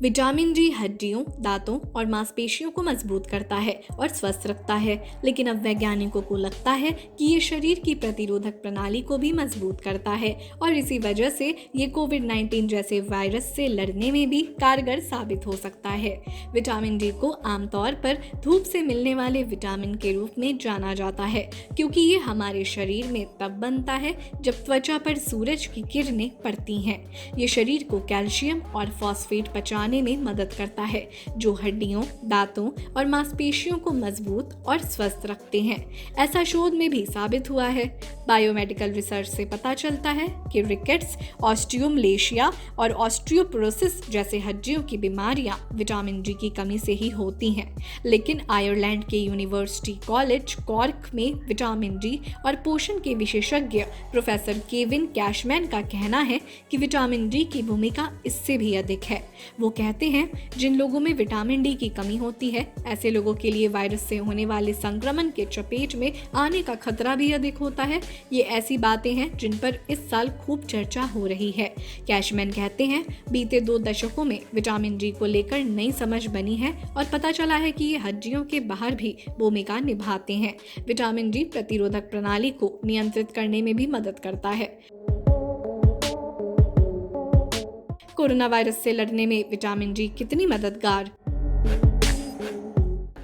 Vitamin D हड्डियों, दांतों और मांसपेशियों को मजबूत करता है और स्वस्थ रखता है, लेकिन अब वैज्ञानिकों को लगता है कि ये शरीर की प्रतिरोधक प्रणाली को भी मजबूत करता है और इसी वजह से ये कोविड-19 जैसे वायरस से लड़ने में भी कारगर साबित हो सकता है। विटामिन डी को आमतौर पर धूप से मिलने वाले विटामिन के रूप में जाना जाता है, क्योंकि ये हमारे शरीर में तब बनता है जब त्वचा पर सूरज की किरणें पड़ती हैं। ये शरीर को कैल्शियम और फॉस्फेट पचाने में मदद करता है, जो हड्डियों, दांतों और मांसपेशियों को मजबूत और स्वस्थ रखते हैं। ऐसा शोध में भी साबित हुआ है। बायोमेडिकल रिसर्च से पता चलता है कि रिकेट्स, ऑस्टियोमलेशिया और ऑस्टियोपोरोसिस जैसे हड्डियों की बीमारियां विटामिन डी की कमी से ही होती हैं। लेकिन आयरलैंड के यूनिवर्सिटी कॉलेज कॉर्क में विटामिन डी और पोषण के विशेषज्ञ प्रोफेसर केविन कैशमैन का कहना है कि विटामिन डी की भूमिका इससे भी अधिक है। वो कहते हैं, जिन लोगों में विटामिन डी की कमी होती है, ऐसे लोगों के लिए वायरस से होने वाले संक्रमण के चपेट में आने का खतरा भी अधिक होता है। ये ऐसी बातें हैं जिन पर इस साल खूब चर्चा हो रही है। कैशमैन कहते हैं, बीते 2 दशकों में विटामिन डी को लेकर नई समझ बनी है और पता चला है कि ये हड्डियों के बाहर भी भूमिका निभाते हैं। विटामिन डी प्रतिरोधक प्रणाली को नियंत्रित करने में भी मदद करता है। कोरोना वायरस से लड़ने में विटामिन डी कितनी मददगार?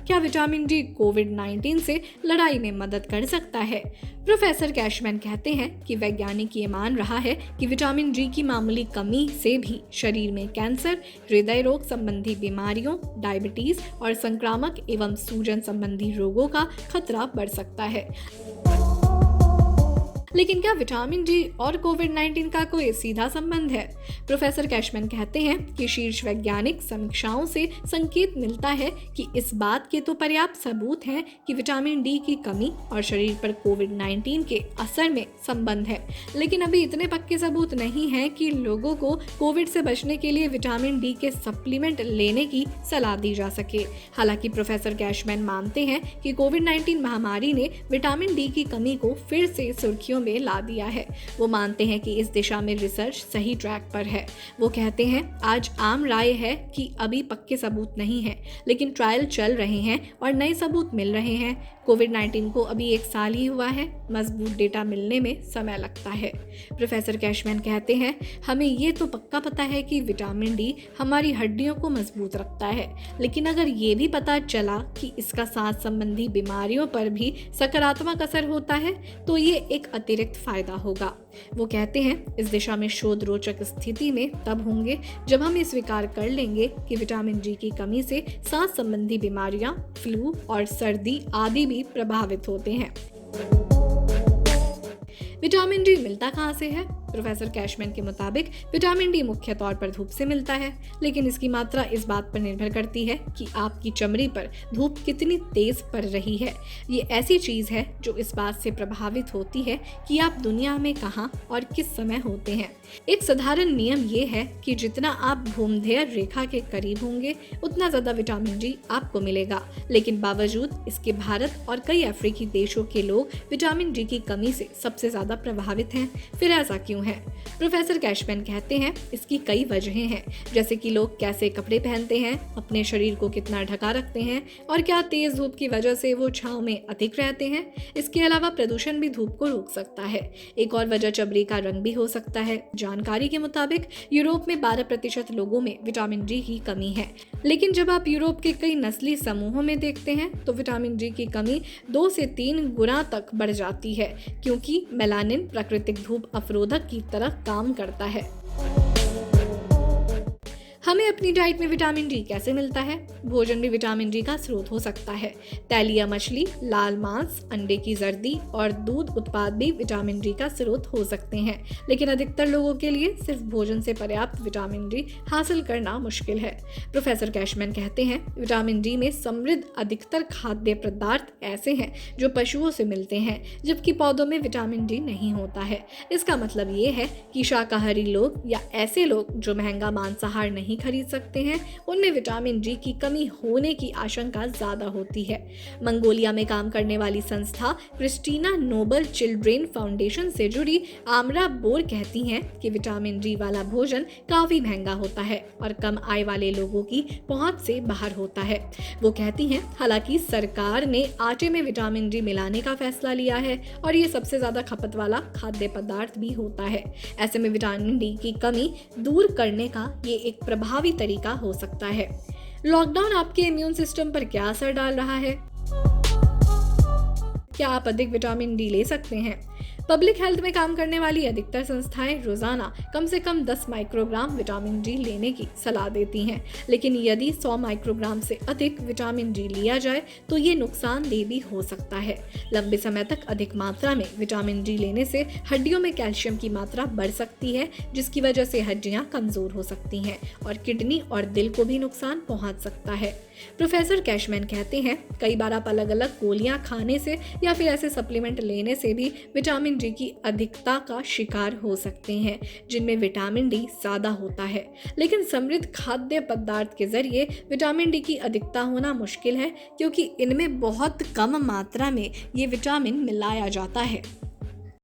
क्या विटामिन डी कोविड-19 से लड़ाई में मदद कर सकता है? प्रोफेसर कैशमैन कहते हैं कि वैज्ञानिक ये मान रहा है कि विटामिन डी की मामूली कमी से भी शरीर में कैंसर, हृदय रोग संबंधी बीमारियों, डायबिटीज और संक्रामक एवं सूजन संबंधी रोगों का खतरा बढ़ सकता है। लेकिन क्या विटामिन डी और कोविड-19 का कोई सीधा संबंध है? प्रोफेसर कैशमैन कहते हैं कि शीर्ष वैज्ञानिक समीक्षाओं से संकेत मिलता है कि इस बात के तो पर्याप्त सबूत हैं कि विटामिन डी की कमी और शरीर पर कोविड-19 के असर में संबंध है, लेकिन अभी इतने पक्के सबूत नहीं हैं कि लोगों को कोविड से बचने के लिए विटामिन डी के सप्लीमेंट लेने की सलाह दी जा सके। हालांकि प्रोफेसर कैशमैन मानते हैं कि कोविड-19 महामारी ने विटामिन डी की कमी को फिर से सुर्खियों में ला दिया है। वो मानते हैं कि इस दिशा में रिसर्च सही ट्रैक पर है। वो कहते हैं, आज आम राय है कि अभी पक्के सबूत नहीं है, लेकिन ट्रायल चल रहे हैं और नए सबूत मिल रहे हैं। कोविड-19 को अभी 1 साल ही हुआ है, मजबूत डेटा मिलने में समय लगता है। प्रोफेसर कैशमैन कहते हैं, हमें ये तो पक्का पता है कि विटामिन डी हमारी हड्डियों को मजबूत रखता है, लेकिन अगर ये भी पता चला कि इसका सांस संबंधी बीमारियों पर भी सकारात्मक असर होता है, तो ये एक अतिरिक्त फायदा होगा। वो कहते हैं, इस दिशा में शोध रोचक स्थिति में तब होंगे जब हम ये स्वीकार कर लेंगे कि विटामिन डी की कमी से सांस संबंधी बीमारियां, फ्लू और सर्दी आदि भी प्रभावित होते हैं। विटामिन डी मिलता कहाँ से है? प्रोफेसर कैशमैन के मुताबिक विटामिन डी मुख्य तौर पर धूप से मिलता है, लेकिन इसकी मात्रा इस बात पर निर्भर करती है कि आपकी चमड़ी पर धूप कितनी तेज पड़ रही है। ये ऐसी चीज है जो इस बात से प्रभावित होती है कि आप दुनिया में कहाँ और किस समय होते हैं। एक साधारण नियम ये है कि जितना आप भूमध्य रेखा के करीब होंगे, उतना ज्यादा विटामिन डी आपको मिलेगा। लेकिन बावजूद इसके भारत और कई अफ्रीकी देशों के लोग विटामिन डी की कमी से सबसे ज्यादा प्रभावित हैं। फिर ऐसा क्यों है? प्रोफेसर कैशमैन कहते हैं, इसकी कई वजहें हैं, जैसे कि लोग कैसे कपड़े पहनते हैं, अपने शरीर को कितना ढका रखते हैं और क्या तेज धूप की वजह से वो छांव में अधिक रहते हैं। इसके अलावा प्रदूषण भी धूप को रोक सकता है। एक और वजह चमड़ी का रंग भी हो सकता है। जानकारी के मुताबिक यूरोप में 12% लोगों में विटामिन डी की कमी है, लेकिन जब आप यूरोप के कई नस्ली समूहों में देखते हैं तो विटामिन डी की कमी 2 से 3 गुना तक बढ़ जाती है, क्योंकि मेलानिन प्राकृतिक धूप अवरोधक की तरह काम करता है। हमें अपनी डाइट में विटामिन डी कैसे मिलता है? भोजन भी विटामिन डी का स्रोत हो सकता है। तैलिया मछली, लाल मांस, अंडे की जर्दी और दूध उत्पाद भी विटामिन डी का स्रोत हो सकते हैं, लेकिन अधिकतर लोगों के लिए सिर्फ भोजन से पर्याप्त विटामिन डी हासिल करना मुश्किल है। प्रोफेसर कैशमैन कहते हैं, विटामिन डी में समृद्ध अधिकतर खाद्य पदार्थ ऐसे हैं जो पशुओं से मिलते हैं, जबकि पौधों में विटामिन डी नहीं होता है। इसका मतलब ये है कि शाकाहारी लोग या ऐसे लोग जो महंगा मांसाहार नहीं खरीद सकते हैं उनमें विटामिन डी की कमी होने की आशंका ज्यादा होती है। मंगोलिया में काम करने वाली संस्था क्रिस्टीना नोबल चिल्ड्रेन फाउंडेशन से जुड़ी आमरा बोर कहती हैं कि विटामिन डी वाला भोजन काफी महंगा होता है और कम आय वाले लोगों की पहुंच से बाहर होता है। वो कहती हैं हालांकि सरकार ने आटे में विटामिन डी मिलाने का फैसला लिया है और ये सबसे ज्यादा खपत वाला खाद्य पदार्थ भी होता है। ऐसे में विटामिन डी की कमी दूर करने का ये एक प्रभावी तरीका हो सकता है। लॉकडाउन आपके इम्यून सिस्टम पर क्या असर डाल रहा है? क्या आप अधिक विटामिन डी ले सकते हैं? पब्लिक हेल्थ में काम करने वाली अधिकतर संस्थाएं रोजाना कम से कम 10 माइक्रोग्राम विटामिन डी लेने की सलाह देती हैं, लेकिन यदि 100 माइक्रोग्राम से अधिक विटामिन डी लिया जाए तो ये नुकसानदेह भी हो सकता है। लंबे समय तक अधिक मात्रा में विटामिन डी लेने से हड्डियों में कैल्शियम की मात्रा बढ़ सकती है, जिसकी वजह से हड्डियां कमजोर हो सकती हैं और किडनी और दिल को भी नुकसान पहुंच सकता है। प्रोफेसर कैशमैन कहते हैं कई बार आप अलग अलग गोलियां खाने से या फिर ऐसे सप्लीमेंट लेने से भी विटामिन डी की अधिकता का शिकार हो सकते हैं जिनमें विटामिन डी ज्यादा होता है। लेकिन समृद्ध खाद्य पदार्थ के जरिए विटामिन डी की अधिकता होना मुश्किल है क्योंकि इनमें बहुत कम मात्रा में ये विटामिन मिलाया जाता है।